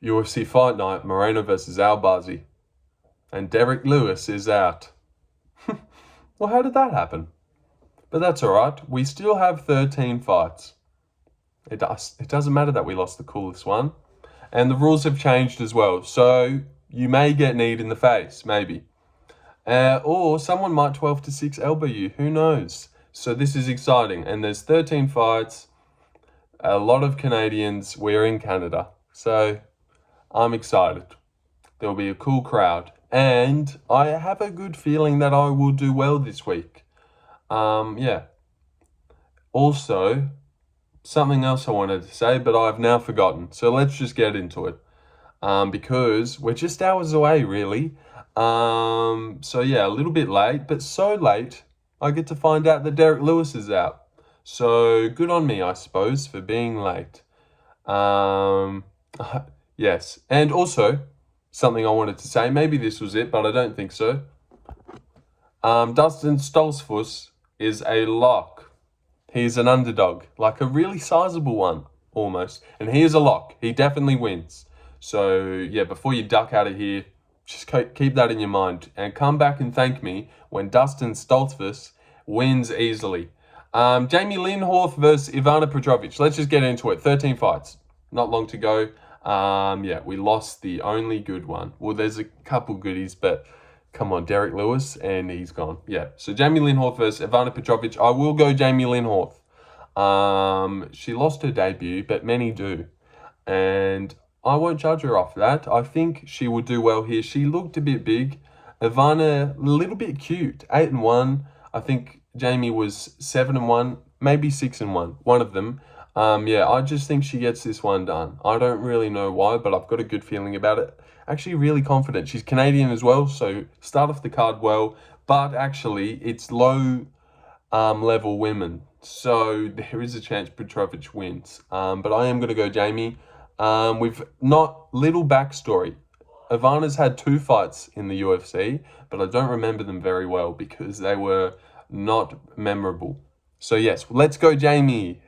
UFC Fight Night, Moreno versus Albazi. And Derek Lewis is out. Well, how did that happen? But that's alright. We still have 13 fights. It doesn't matter that we lost the coolest one. And the rules have changed as well. So you may get kneed in the face, maybe. Or someone might 12-6 elbow you. Who knows? So this is exciting. And there's 13 fights. A lot of Canadians. We're in Canada. So I'm excited. There'll be a cool crowd. And I have a good feeling that I will do well this week. Yeah. Also, something else I wanted to say, but I've now forgotten. So let's just get into it. Because we're just hours away, really. So yeah, a little bit late, but so late, I get to find out that Derek Lewis is out. So good on me, I suppose, for being late. Yes. And also, something I wanted to say, maybe this was it, but I don't think so. Dustin Stoltzfus is a lock. He's an underdog, like a really sizable one, almost. And he is a lock. He definitely wins. So, yeah, before you duck out of here, just keep that in your mind. And come back and thank me when Dustin Stoltzfus wins easily. Jamey-Lyn Horth versus Ivana Petrovic. Let's just get into it. 13 fights. Not long to go. Yeah, we lost the only good one. Well, there's a couple goodies, but come on, Derek Lewis, and he's gone. Yeah, so Jamey-Lyn Horth versus Ivana Petrovic. I will go Jamey-Lyn Horth. She lost her debut, but many do. And I won't judge her off that. I think she will do well here. She looked a bit big. Ivana, a little bit cute. 8-1. I think Jamie was 7-1, maybe 6-1. One of them. Yeah, I just think she gets this one done. I don't really know why, but I've got a good feeling about it. Actually, really confident. She's Canadian as well, so start off the card well. But actually, it's low level women, so there is a chance Petrovic wins. But I am going to go Jamie. With not little backstory. Ivana's had 2 fights in the UFC, but I don't remember them very well because they were not memorable. So yes, let's go Jamie.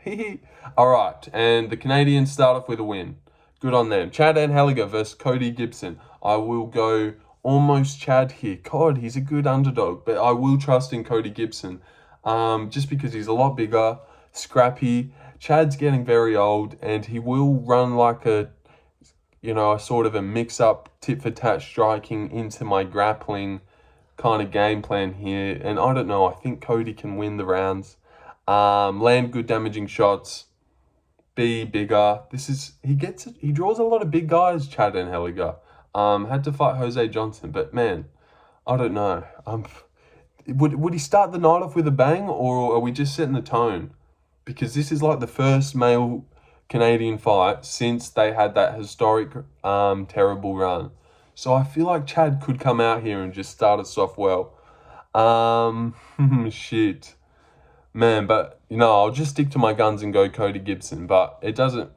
All right, and the Canadians start off with a win. Good on them. Chad Anheliger versus Cody Gibson. I will go almost Chad here. God, he's a good underdog, but I will trust in Cody Gibson. Just because he's a lot bigger, scrappy. Chad's getting very old, and he will run like a sort of a mix-up tit-for-tat striking into my grappling kind of game plan here. And I don't know, I think Cody can win the rounds. Land good damaging shots. Be bigger. He draws a lot of big guys, Chad Anheliger. Had to fight Jose Johnson, but man, I don't know. Would he start the night off with a bang, or are we just setting the tone? Because this is like the first male Canadian fight since they had that historic, terrible run. So I feel like Chad could come out here and just start us off well. Shit. Man, but, I'll just stick to my guns and go Cody Gibson. But it doesn't,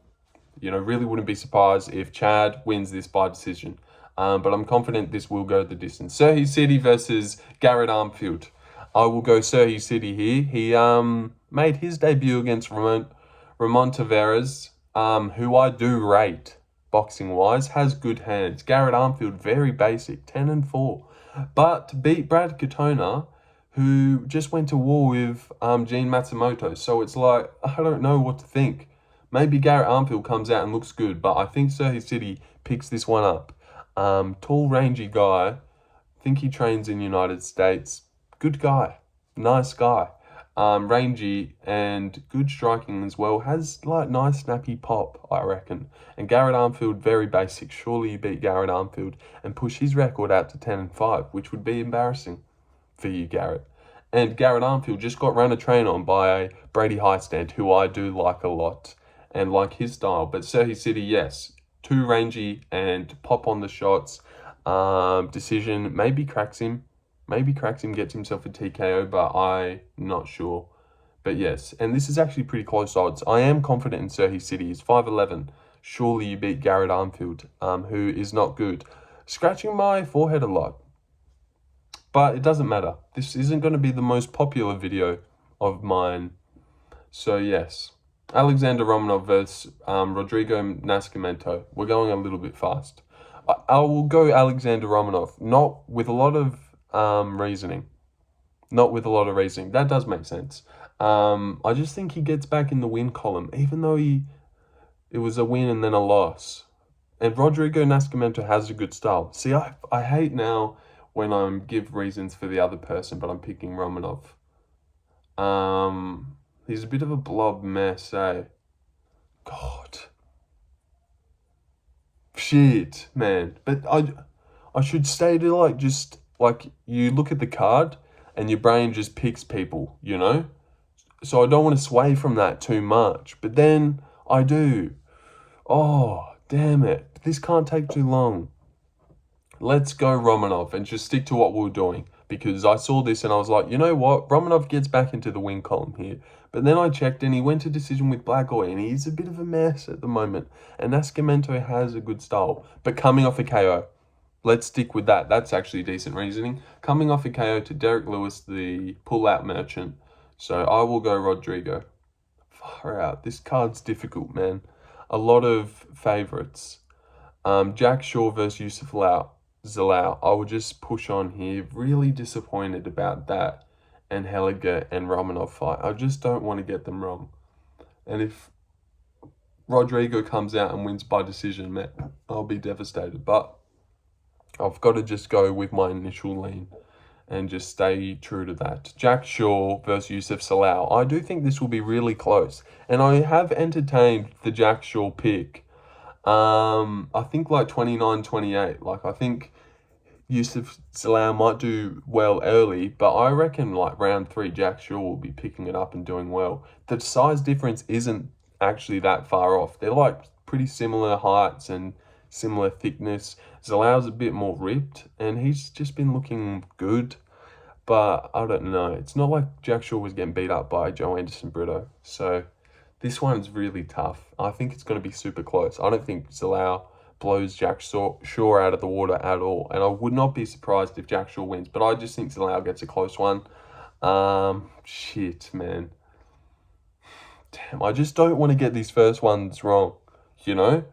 really wouldn't be surprised if Chad wins this by decision. But I'm confident this will go the distance. Serhiy Sidey versus Garrett Armfield. I will go Serhiy Sidey here. He made his debut against Ramon Tavares, who I do rate boxing-wise, has good hands. Garrett Armfield, very basic, 10-4. But beat Brad Katona, who just went to war with Gene Matsumoto. So it's like, I don't know what to think. Maybe Garrett Armfield comes out and looks good, but I think Serhiy Sidey picks this one up. Tall, rangy guy. Think he trains in the United States. Good guy. Nice guy. Rangy and good striking as well. Has like nice snappy pop, I reckon. And Garrett Armfield, very basic. Surely you beat Garrett Armfield and push his record out to 10-5, which would be embarrassing for you, Garrett. And Garrett Armfield just got run a train on by Brady Highstand, who I do like a lot and like his style. But Serhiy Sidey, yes, too rangy and pop on the shots. Decision maybe cracks him. Maybe cracks him, gets himself a TKO, but I'm not sure. But yes, and this is actually pretty close odds. I am confident in Serhiy Sidey. He's 5'11". Surely you beat Garrett Armfield, who is not good. Scratching my forehead a lot. But it doesn't matter. This isn't going to be the most popular video of mine. So yes. Alexandr Romanov versus Rodrigo Nascimento. We're going a little bit fast. I will go Alexandr Romanov, not with a lot of reasoning. Not with a lot of reasoning. That does make sense. I just think he gets back in the win column, even though it was a win and then a loss. And Rodrigo Nascimento has a good style. See, I hate now when I give reasons for the other person, but I'm picking Romanov. He's a bit of a blob mess, eh? God. Shit, man. But I should stay to like, just like, you look at the card and your brain just picks people, you know? So I don't want to sway from that too much. But then I do. Oh, damn it. This can't take too long. Let's go Romanov and just stick to what we were doing. Because I saw this and I was like, you know what? Romanov gets back into the win column here. But then I checked and he went to decision with Blackboy and he's a bit of a mess at the moment. And Nascimento has a good style. But coming off a KO, let's stick with that. That's actually decent reasoning. Coming off a KO to Derek Lewis, the pull-out merchant. So I will go Rodrigo. Far out. This card's difficult, man. A lot of favourites. Jack Shaw versus Youssef Zalal. I will just push on here. Really disappointed about that Anheliger and Romanov fight. I just don't want to get them wrong. And if Rodrigo comes out and wins by decision, man, I'll be devastated. But I've got to just go with my initial lean and just stay true to that. Jack Shaw versus Youssef Zalal. I do think this will be really close. And I have entertained the Jack Shaw pick. I think like 29-28. Like, I think Youssef Zalal might do well early, but I reckon like round 3, Jack Shaw will be picking it up and doing well. The size difference isn't actually that far off. They're like pretty similar heights and similar thickness. Zalal's a bit more ripped, and he's just been looking good. But I don't know. It's not like Jack Shaw was getting beat up by Joe Anderson Brito. So this one's really tough. I think it's going to be super close. I don't think Zalal blows Jack Shaw out of the water at all. And I would not be surprised if Jack Shaw wins. But I just think Zalal gets a close one. Shit, man. Damn, I just don't want to get these first ones wrong, you know?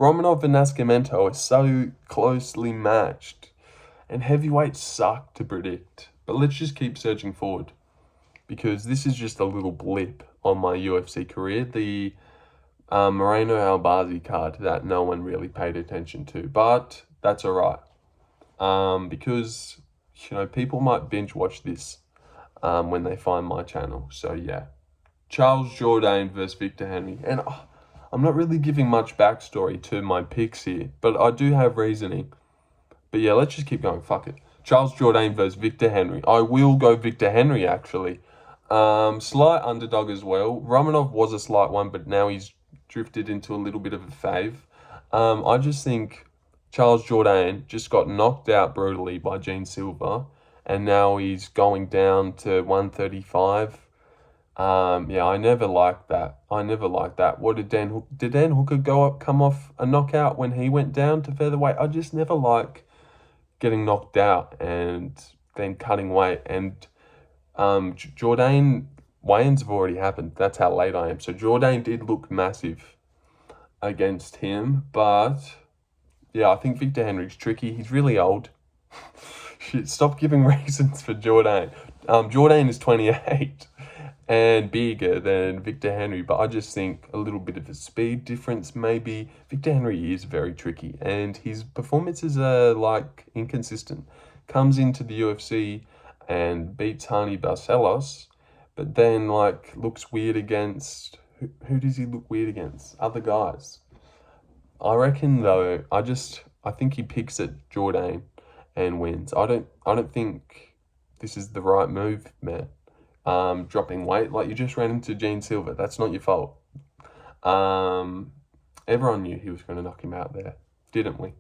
Romanov and Nascimento are so closely matched. And heavyweights suck to predict. But let's just keep searching forward. Because this is just a little blip on my UFC career. The Moreno Albazi card that no one really paid attention to. But that's alright. Because, you know, people might binge watch this when they find my channel. So, yeah. Charles Jourdain versus Victor Henry. And I'm not really giving much backstory to my picks here. But I do have reasoning. But yeah, let's just keep going. Fuck it. Charles Jourdain versus Victor Henry. I will go Victor Henry, actually. Slight underdog as well. Romanov was a slight one, but now he's drifted into a little bit of a fave. I just think Charles Jourdain just got knocked out brutally by Gene Silva, and now he's going down to 135. Yeah, I never liked that. What did Dan Hooker come off a knockout when he went down to featherweight? I just never like getting knocked out and then cutting weight. And Jourdain weigh-ins have already happened. That's how late I am. So Jourdain did look massive against him, but yeah, I think Victor Henry's tricky. He's really old. Shit, stop giving reasons for Jourdain. Jourdain is 28 and bigger than Victor Henry, but I just think a little bit of a speed difference maybe. Victor Henry is very tricky, and his performances are like inconsistent. Comes into the UFC and beats Hani Barcelos, but then like looks weird against who does he look weird against? Other guys. I reckon though, I think he picks at Jourdain and wins. I don't think this is the right move, man. Dropping weight, like you just ran into Gene Silva. That's not your fault. Everyone knew he was going to knock him out there, didn't we?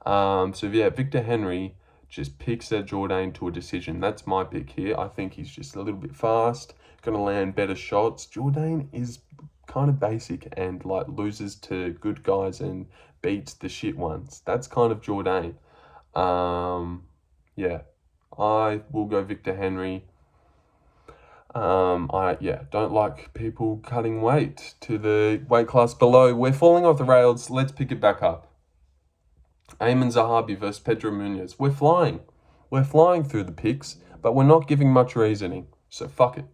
So yeah, Victor Henry just picks at Jourdain to a decision. That's my pick here. I think he's just a little bit fast, going to land better shots. Jourdain is kind of basic and like loses to good guys and beats the shit ones. That's kind of Jourdain. Yeah, I will go Victor Henry. I don't like people cutting weight to the weight class below. We're falling off the rails. Let's pick it back up. Aiemann Zahabi versus Pedro Munhoz. We're flying. We're flying through the picks, but we're not giving much reasoning. So fuck it.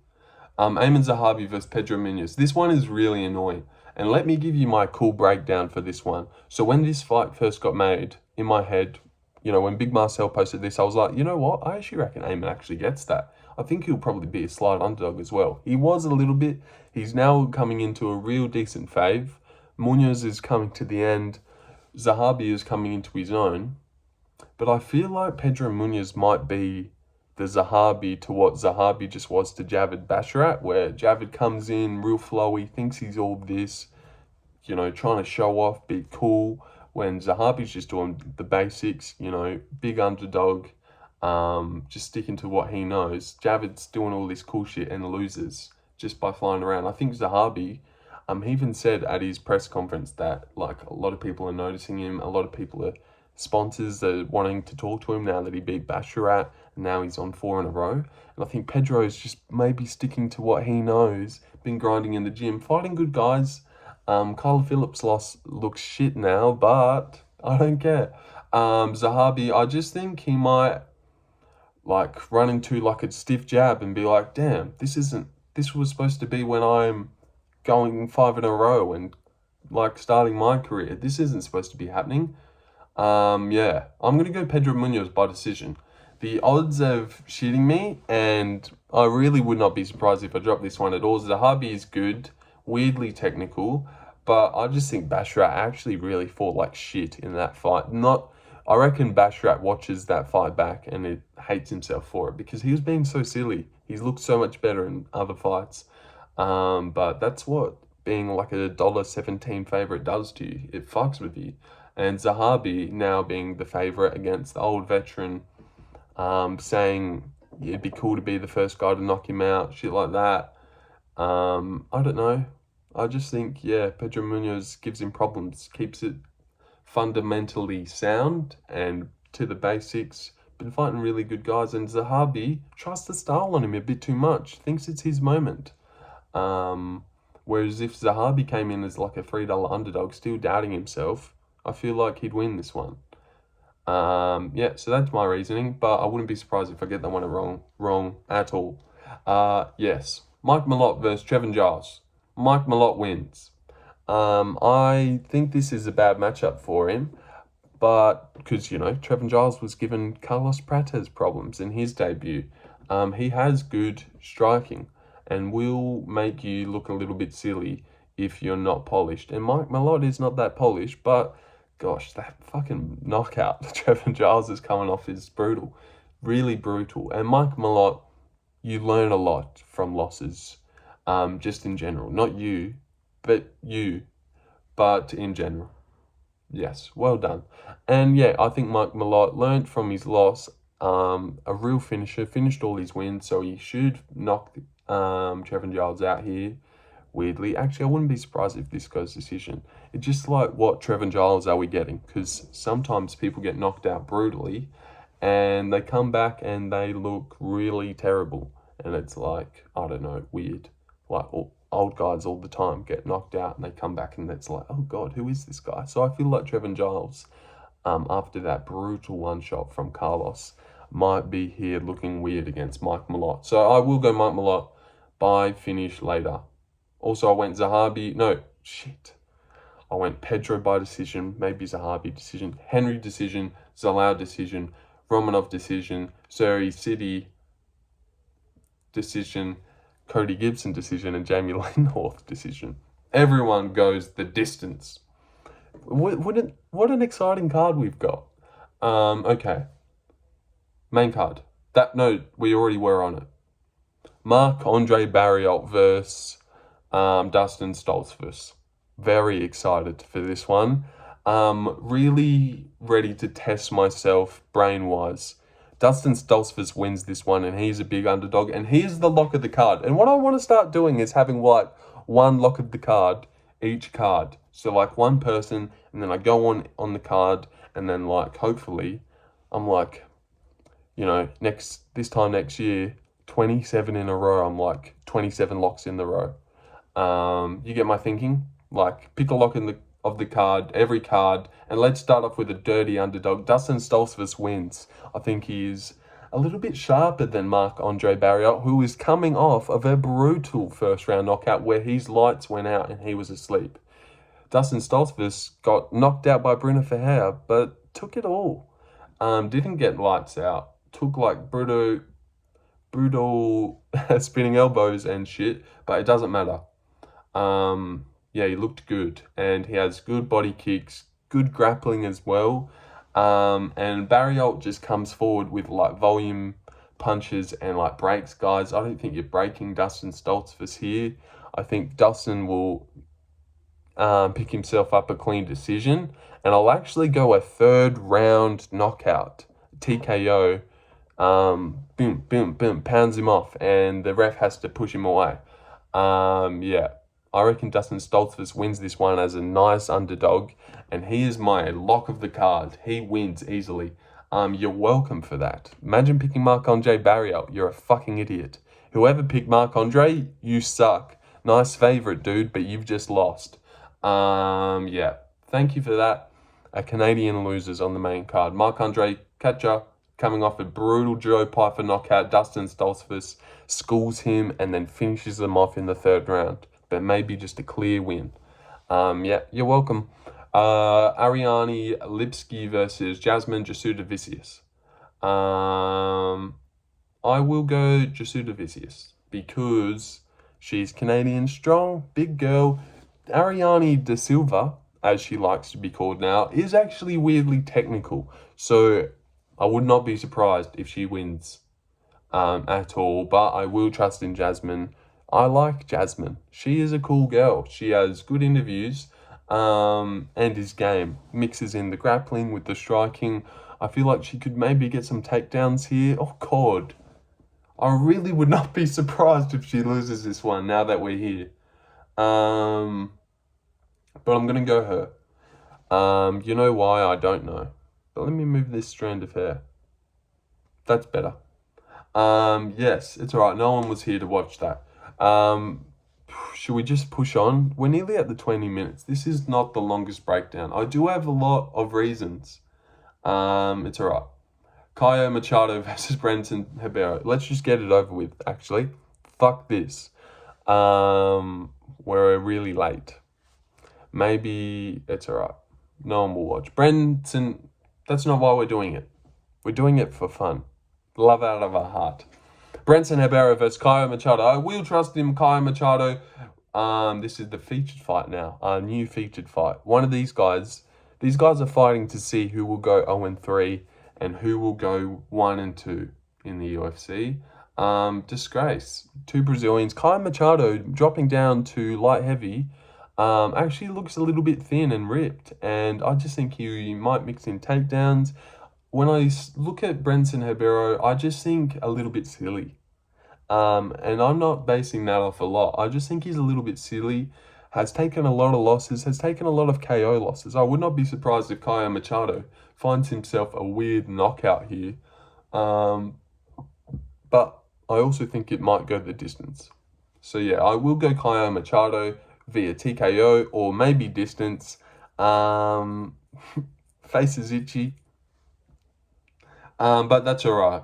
Aiemann Zahabi versus Pedro Munhoz. This one is really annoying. And let me give you my cool breakdown for this one. So when this fight first got made, in my head, when Big Marcel posted this, I was like, you know what? I actually reckon Aiemann actually gets that. I think he'll probably be a slight underdog as well. He was a little bit. He's now coming into a real decent fave. Munhoz is coming to the end. Zahabi is coming into his own. But I feel like Pedro Munhoz might be the Zahabi to what Zahabi just was to Javid Basharat, where Javid comes in real flowy, thinks he's all this, trying to show off, be cool, when Zahabi's just doing the basics, big underdog, just sticking to what he knows. Javid's doing all this cool shit and loses just by flying around. I think Zahabi, he even said at his press conference that, a lot of people are noticing him, a lot of people are sponsors are wanting to talk to him now that he beat Basharat, and now he's on 4 in a row. And I think Pedro is just maybe sticking to what he knows, been grinding in the gym, fighting good guys. Kyle Phillips' loss looks shit now, but I don't care. Zahabi, I just think he might run into a stiff jab and be like, damn, this was supposed to be when I'm going 5 in a row and starting my career. This isn't supposed to be happening. I'm going to go Pedro Munhoz by decision. The odds of shitting me, and I really would not be surprised if I drop this one at all. Zahabi is good, weirdly technical, but I just think Basharat actually really fought like shit in that fight. I reckon Basharat watches that fight back and it hates himself for it because he was being so silly. He's looked so much better in other fights. But that's what being a $1.17 favorite does to you. It fucks with you. And Zahabi now being the favourite against the old veteran, saying it'd be cool to be the first guy to knock him out, shit like that. I don't know. I just think, Pedro Munhoz gives him problems, keeps it fundamentally sound and to the basics. Been fighting really good guys, and Zahabi trusts the style on him a bit too much, thinks it's his moment. Whereas if Zahabi came in as a $3 underdog, still doubting himself, I feel like he'd win this one. So that's my reasoning, but I wouldn't be surprised if I get that one wrong at all. Yes, Mike Mallot versus Trevin Giles. Mike Mallot wins. I think this is a bad matchup for him, but because, Trevin Giles was given Carlos Prates problems in his debut. He has good striking and will make you look a little bit silly if you're not polished. And Mike Mallot is not that polished, but gosh, that fucking knockout that Trevin Giles is coming off is brutal. Really brutal. And Mike Mallot, you learn a lot from losses, just in general. Not you, but in general. Yes, well done. And I think Mike Mallot learned from his loss, a real finisher, finished all his wins, so he should knock Trevin Giles out here. Weirdly, actually, I wouldn't be surprised if this goes decision. It's just what Trevin Giles are we getting? Because sometimes people get knocked out brutally and they come back and they look really terrible. And it's I don't know, weird. Old guys all the time get knocked out and they come back and it's oh God, who is this guy? So I feel like Trevin Giles, after that brutal one shot from Carlos, might be here looking weird against Mike Mallot. So I will go Mike Mallot by finish later. Also, I went Zahabi. No, shit. I went Pedro by decision, maybe Zahabi decision, Henry decision, Zalal decision, Romanov decision, Serhiy Sidey decision, Cody Gibson decision, and Jamey-Lyn Horth decision. Everyone goes the distance. What an exciting card we've got. Okay. Main card. We already were on it. Marc-Andre Barriult versus Dustin Stoltzfus. Very excited for this one. Really ready to test myself brain-wise. Dustin Stoltzfus wins this one, and he's a big underdog, and he's the lock of the card. And what I want to start doing is having one lock of the card, each card. So one person, and then I go on the card, and then hopefully I'm this time next year, 27 in a row. I'm like 27 locks in the row. You get my thinking? Like, pick a lock of the card, every card, and let's start off with a dirty underdog. Dustin Stoltzfus wins. I think he's a little bit sharper than Marc-Andre Barriult, who is coming off of a brutal first round knockout where his lights went out and he was asleep. Dustin Stoltzfus got knocked out by Bruno Ferreira, but took it all. Didn't get lights out. Took like brutal spinning elbows and shit, but it doesn't matter. Yeah, he looked good, and he has good body kicks, good grappling as well. And Barriult just comes forward with like volume punches and like breaks, guys. I don't think you're breaking Dustin Stoltzfus here. I think Dustin will pick himself up a clean decision, and I'll actually go a third round knockout, TKO. Boom, boom, boom, pounds him off, and the ref has to push him away. Yeah, I reckon Dustin Stoltzfus wins this one as a nice underdog, and he is my lock of the card. He wins easily. You're welcome for that. Imagine picking Marc-Andre Barriult. You're a fucking idiot. Whoever picked Marc-Andre, you suck. Nice favorite, dude, but you've just lost. Yeah, thank you for that. A Canadian losers on the main card. Marc-Andre catcher, coming off a brutal Joe Pyfer knockout. Dustin Stoltzfus schools him and then finishes them off in the third round. But maybe just a clear win. Yeah, you're welcome. Ariane Lipski versus Jasmine Jasudavicius. I will go Jasudavicius because she's Canadian strong, big girl. Ariane De Silva, as she likes to be called now, is actually weirdly technical. So I would not be surprised if she wins at all. But I will trust in Jasmine. I like Jasmine. She is a cool girl. She has good interviews and is game. Mixes in the grappling with the striking. I feel like she could maybe get some takedowns here. Oh, God. I really would not be surprised if she loses this one now that we're here. But I'm going to go her. You know why? I don't know. But let me move this strand of hair. That's better. Yes, it's all right. No one was here to watch that. Should we just push on? We're nearly at the 20 minutes. This is not the longest breakdown. I do have a lot of reasons. It's all right. Caio Machado versus Brenton Ribeiro. Let's just get it over with, actually. Fuck this. We're really late. Maybe it's all right. No one will watch. Brenton, that's not why we're doing it. We're doing it for fun. Love out of our heart. Brenton Ribeiro versus Caio Machado. I will trust him, Caio Machado. This is the featured fight now. Our new featured fight. One of these guys are fighting to see who will go 0-3 and who will go 1-2 in the UFC. Disgrace. Two Brazilians. Caio Machado dropping down to light heavy. Actually looks a little bit thin and ripped. And I just think he might mix in takedowns. When I look at Brenton Ribeiro, I just think a little bit silly. And I'm not basing that off a lot. I just think he's a little bit silly. Has taken a lot of losses. Has taken a lot of KO losses. I would not be surprised if Caio Machado finds himself a weird knockout here. But I also think it might go the distance. So yeah, I will go Caio Machado via TKO or maybe distance. Face is itchy. But that's all right.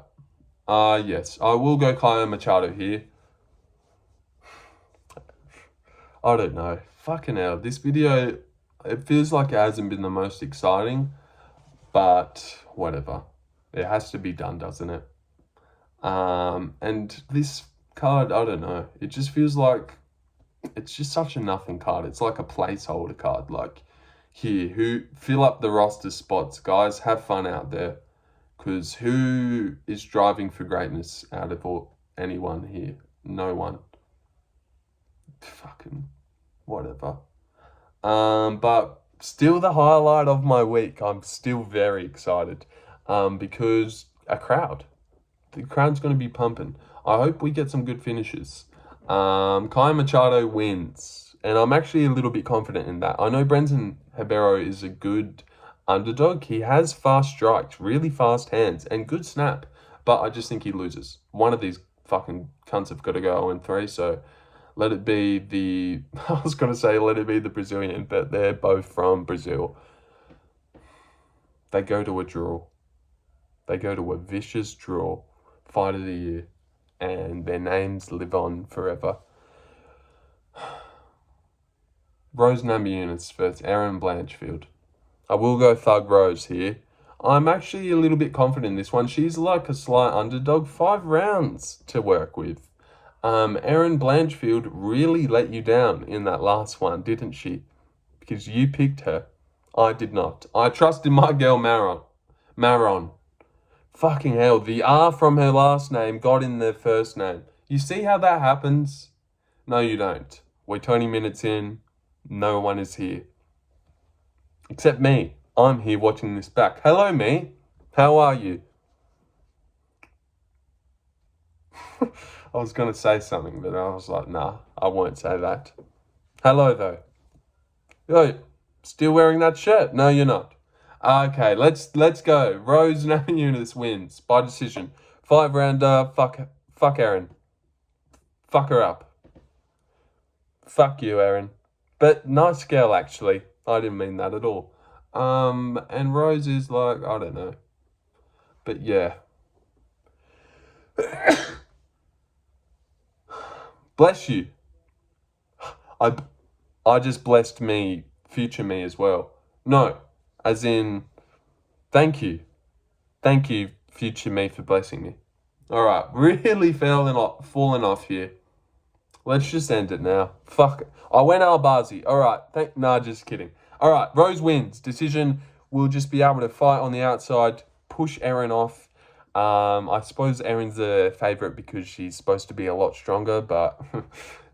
Yes, I will go Caio Machado here. I don't know. Fucking hell. This video, it feels like it hasn't been the most exciting, but whatever. It has to be done, doesn't it? And this card, I don't know. It just feels like it's just such a nothing card. It's like a placeholder card. Like, here, who fill up the roster spots, guys. Have fun out there. Because who is driving for greatness out of anyone here? No one. Fucking whatever. But still the highlight of my week. I'm still very excited. Because a crowd. The crowd's going to be pumping. I hope we get some good finishes. Caio Machado wins. And I'm actually a little bit confident in that. I know Brenton Ribeiro is a good underdog. He has fast strikes, really fast hands, and good snap. But I just think he loses. One of these fucking cunts have got to go 0-3, so let it be the... I was going to say let it be the Brazilian, but they're both from Brazil. They go to a draw. They go to a vicious draw. Fight of the year. And their names live on forever. Rose Namajunas versus Erin Blanchfield. I will go Thug Rose here. I'm actually a little bit confident in this one. She's like a slight underdog. 5 rounds to work with. Erin Blanchfield really let you down in that last one, didn't she? Because you picked her. I did not. I trusted my girl Maron. Fucking hell, the R from her last name got in their first name. You see how that happens? No, you don't. We're 20 minutes in. No one is here. Except me. I'm here watching this back. Hello, me. How are you? I was going to say something, but I was like, nah, I won't say that. Hello, though. Yo, still wearing that shirt? No, you're not. Okay, let's go. Rose Namajunas wins by decision. 5-rounder. Fuck Erin. Fuck her up. Fuck you, Erin. But nice girl, actually. I didn't mean that at all. And Rose is like, I don't know. But yeah. Bless you. I just blessed me, future me as well. No, as in, thank you. Thank you, future me, for blessing me. Alright, really falling off here. Let's just end it now. Fuck it. I went Albazi. Alright, nah, just kidding. Alright, Rose wins. Decision, will just be able to fight on the outside, push Erin off. I suppose Erin's a favourite because she's supposed to be a lot stronger, but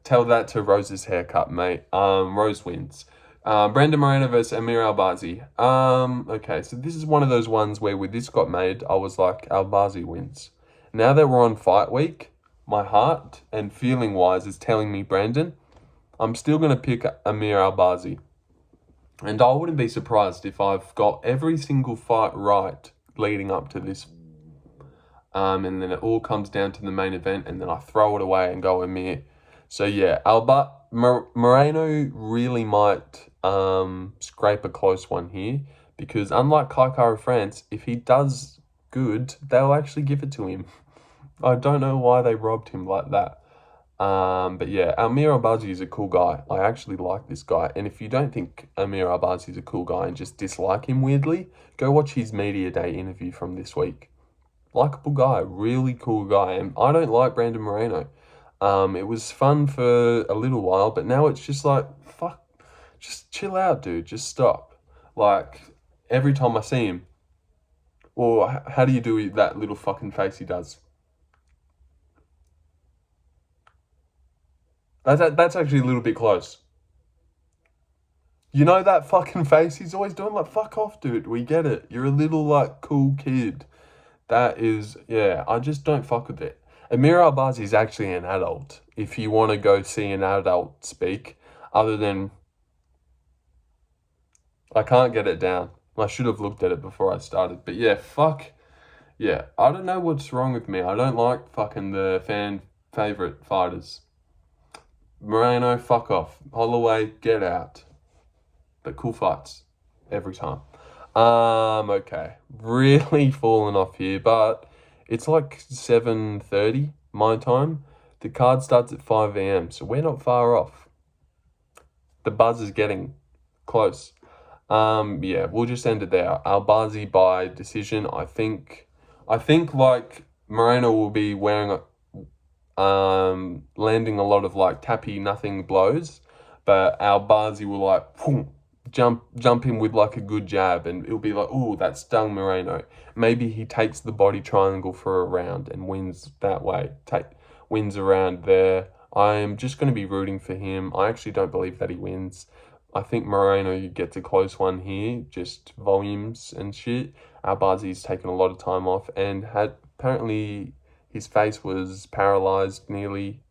tell that to Rose's haircut, mate. Rose wins. Brandon Moreno versus Amir Albazi. Okay, so this is one of those ones where when this got made, I was like, Albazi wins. Now that we're on fight week, my heart and feeling-wise is telling me Brandon. I'm still going to pick Amir Albazi. And I wouldn't be surprised if I've got every single fight right leading up to this. And then it all comes down to the main event, and then I throw it away and go Amir. So yeah, Moreno really might scrape a close one here, because unlike Kaikara France, if he does good, they'll actually give it to him. I don't know why they robbed him like that. But yeah, Amir Albazi is a cool guy. I actually like this guy. And if you don't think Amir Albazi is a cool guy and just dislike him weirdly, go watch his Media Day interview from this week. Likeable guy, really cool guy. And I don't like Brandon Moreno. It was fun for a little while, but now it's just like, fuck, just chill out, dude. Just stop. Like, every time I see him, or how do you do that little fucking face he does? That's actually a little bit close. You know that fucking face he's always doing? Like, fuck off, dude. We get it. You're a little, like, cool kid. That is, yeah, I just don't fuck with it. Amir Albazi is actually an adult, if you want to go see an adult speak, other than... I can't get it down. I should have looked at it before I started. But yeah, fuck. Yeah, I don't know what's wrong with me. I don't like fucking the fan favourite fighters. Moreno, fuck off. Holloway, get out. But cool fights. Every time. Okay. Really falling off here, but it's like 7:30 my time. The card starts at 5 a.m, so we're not far off. The buzz is getting close. Yeah, we'll just end it there. Albazi by decision. I think like Moreno will be wearing landing a lot of like tappy nothing blows, but Albazi will like jump in with like a good jab, and it'll be like, oh, that stung Moreno. Maybe he takes the body triangle for a round and wins that way. Wins around there. I'm just going to be rooting for him. I actually don't believe that he wins. I think Moreno gets a close one here, just volumes and shit. Albazi's taken a lot of time off and had apparently his face was paralyzed nearly.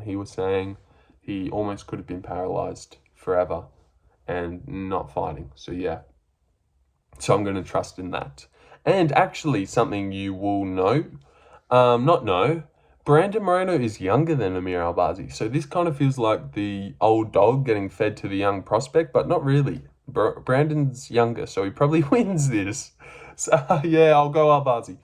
He was saying he almost could have been paralyzed forever and not fighting. So yeah, so I'm going to trust in that. And actually something you will know, not know, Brandon Moreno is younger than Amir Albazi, so this kind of feels like the old dog getting fed to the young prospect, but not really. Brandon's younger, so he probably wins this. So yeah, I'll go Albazi.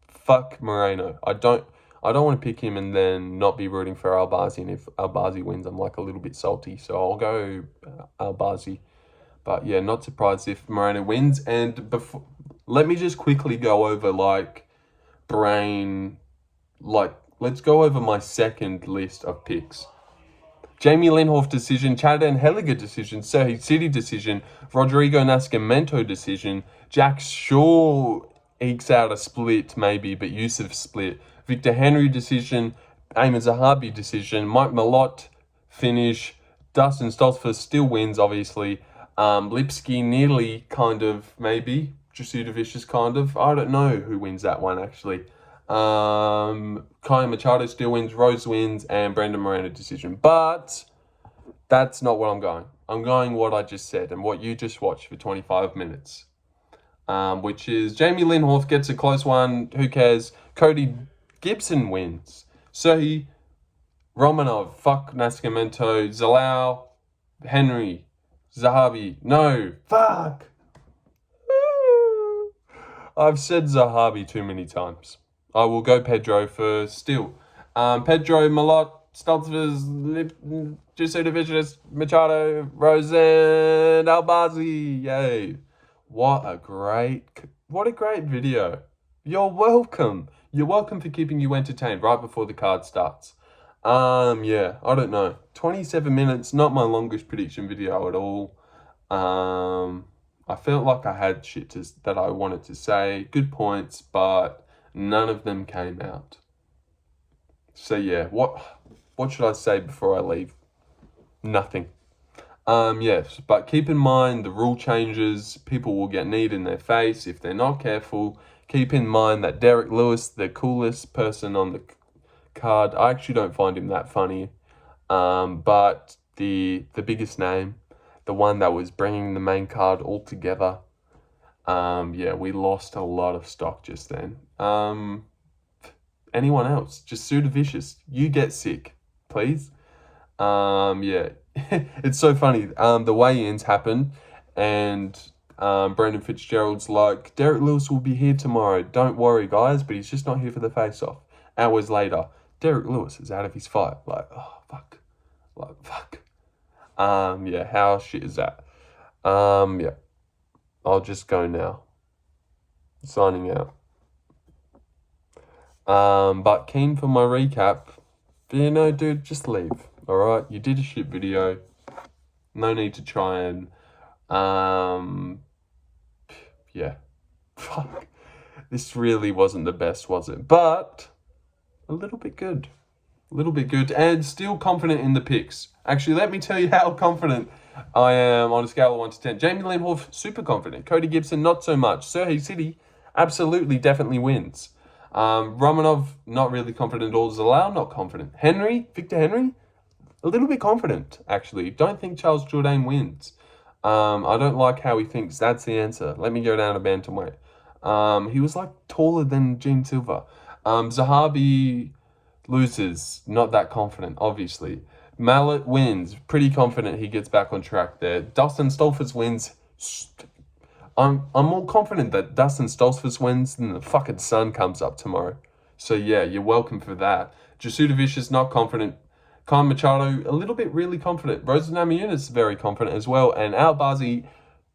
Fuck Moreno. I don't want to pick him and then not be rooting for Albazi, and if Albazi wins, I'm like a little bit salty. So I'll go Albazi. But yeah, not surprised if Moreno wins. And before, let me just quickly go over let's go over my second list of picks. Jamey-Lyn Horth decision, Anheliger decision, Serhiy Sidey decision, Rodrigo Nascimento decision, Jack Shaw ekes out a split maybe, but Youssef split. Victor Henry decision, Aiemann Zahabi decision, Mallot finish, Dustin Stoltzfus still wins obviously. Lipski nearly kind of maybe, Jourdain kind of. I don't know who wins that one actually. Kaya Machado still wins, Rose wins, and Brandon Moreno decision. But that's not what I'm going. I'm going what I just said and what you just watched for 25 minutes. Which is Jamey-Lyn Horth gets a close one. Who cares? Cody Gibson wins. Serhiy, Romanov, fuck Nascimento, Zalal, Henry, Zahabi. No, fuck. I've said Zahabi too many times. I will go Pedro for still. Pedro, Mallot, Stoltzfus, Jourdain, Machado, Rose, and Albazi. Yay. What a great video. You're welcome. You're welcome for keeping you entertained right before the card starts. Yeah, I don't know. 27 minutes, not my longest prediction video at all. I felt like I had shit that I wanted to say. Good points, but none of them came out. So yeah, what should I say before I leave? Nothing. Yes, but keep in mind the rule changes. People will get kneed in their face if they're not careful. Keep in mind that Derek Lewis, the coolest person on the card, I actually don't find him that funny. But the biggest name, the one that was bringing the main card all together, yeah, we lost a lot of stock just then. Anyone else? Just Jourdain. You get sick, please. Yeah. It's so funny. The weigh-ins happened, and Brendan Fitzgerald's like, Derek Lewis will be here tomorrow. Don't worry, guys, but he's just not here for the face-off. Hours later, Derek Lewis is out of his fight. Like, oh, fuck. Like, fuck. Yeah, how shit is that? Yeah. I'll just go now. Signing out. But keen for my recap. But you know, dude, just leave. Alright? You did a shit video. No need to try and yeah. Fuck. This really wasn't the best, was it? But a little bit good. A little bit good. And still confident in the picks. Actually, let me tell you how confident I am on a scale of 1 to 10. Jamey-Lyn Horth, super confident. Cody Gibson, not so much. Serhiy Sidey, absolutely, definitely wins. Romanov, not really confident at all. Zalal, not confident. Victor Henry, a little bit confident, actually. Don't think Charles Jourdain wins. I don't like how he thinks that's the answer. Let me go down to bantamweight. He was like taller than Gene Silva. Zahabi loses, not that confident, obviously. Mallot wins, pretty confident he gets back on track there. Dustin Stoltzfus wins. I'm more confident that Dustin Stoltzfus wins than the fucking sun comes up tomorrow. So yeah, you're welcome for that. Jourdain not confident. Kyle Machado, a little bit really confident. Romanov is very confident as well. And Albazi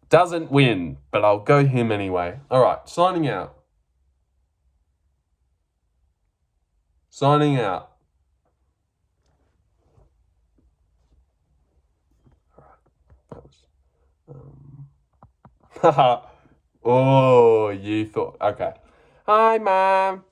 doesn't win, but I'll go him anyway. All right, signing out. Signing out. All right, that was... Oh, you thought... Okay. Hi, Mom.